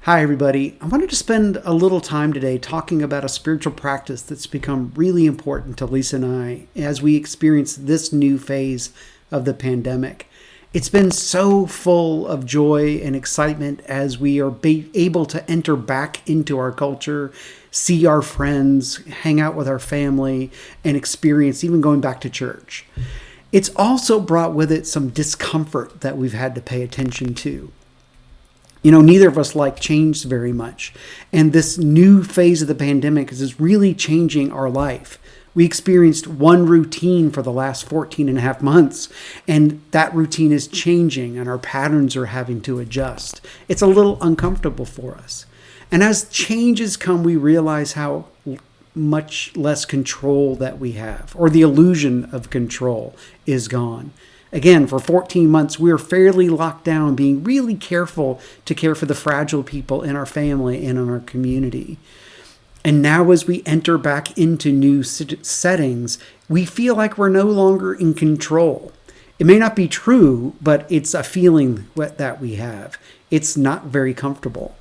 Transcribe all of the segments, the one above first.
Hi, everybody. I wanted to spend a little time today talking about a spiritual practice that's become really important to Lisa and I as we experience this new phase of the pandemic. It's been so full of joy and excitement as we are able to enter back into our culture, see our friends, hang out with our family, and experience even going back to church. It's also brought with it some discomfort that we've had to pay attention to. Neither of us like change very much. And this new phase of the pandemic is really changing our life. We experienced one routine for the last 14 and a half months, and that routine is changing and our patterns are having to adjust. It's a little uncomfortable for us. And as changes come, we realize how much less control that we have, or the illusion of control is gone. Again, for 14 months, we were fairly locked down, being really careful to care for the fragile people in our family and in our community. And now as we enter back into new settings, we feel like we're no longer in control. It may not be true, but it's a feeling that we have. It's not very comfortable.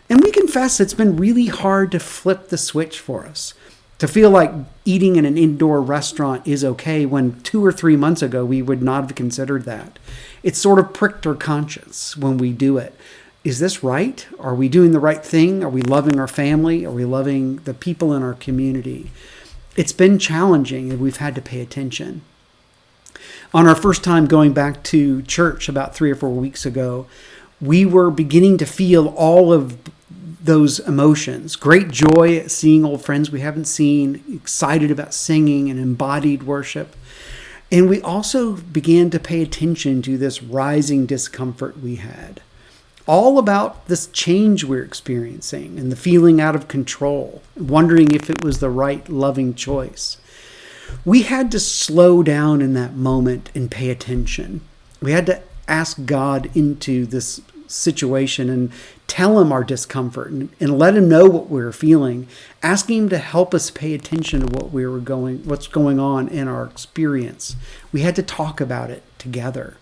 And we confess it's been really hard to flip the switch for us. To feel like eating in an indoor restaurant is okay when 2 or 3 months ago we would not have considered that. It's sort of pricked our conscience when we do it. Is this right? Are we doing the right thing? Are we loving our family? Are we loving the people in our community? It's been challenging and we've had to pay attention. On our first time going back to church about 3 or 4 weeks ago, we were beginning to feel all of those emotions. Great joy at seeing old friends we haven't seen, excited about singing and embodied worship. And we also began to pay attention to this rising discomfort we had. All about this change we're experiencing and the feeling out of control, wondering if it was the right loving choice. We had to slow down in that moment and pay attention. We had to ask God into this situation and tell him our discomfort and let him know what we were feeling. Ask him to help us pay attention to what's going on in our experience. We had to talk about it together.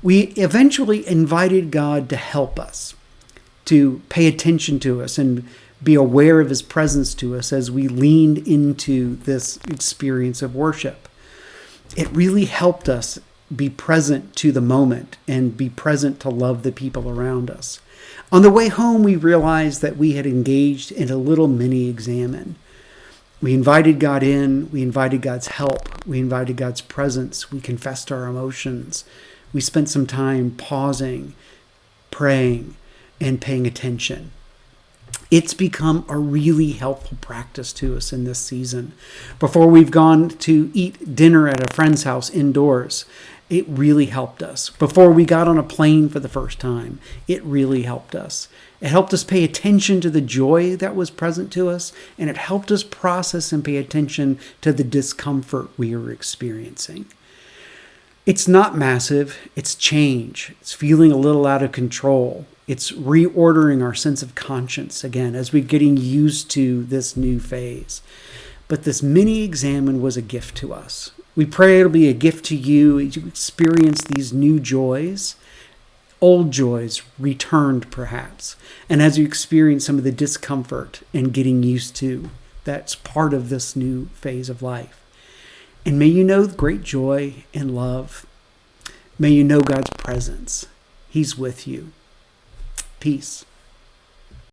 We eventually invited God to help us, to pay attention to us and be aware of his presence to us as we leaned into this experience of worship. It really helped us be present to the moment and be present to love the people around us. On the way home, we realized that we had engaged in a little mini examine. We invited God in, we invited God's help, we invited God's presence, we confessed our emotions. We spent some time pausing, praying, and paying attention. It's become a really helpful practice to us in this season. Before we've gone to eat dinner at a friend's house indoors, it really helped us. Before we got on a plane for the first time, it really helped us. It helped us pay attention to the joy that was present to us, and it helped us process and pay attention to the discomfort we were experiencing. It's not massive, it's change. It's feeling a little out of control. It's reordering our sense of conscience again as we're getting used to this new phase. But this mini examine was a gift to us. We pray it'll be a gift to you as you experience these new joys, old joys returned perhaps, and as you experience some of the discomfort and getting used to. That's part of this new phase of life. And may you know great joy and love. May you know God's presence. He's with you. Peace.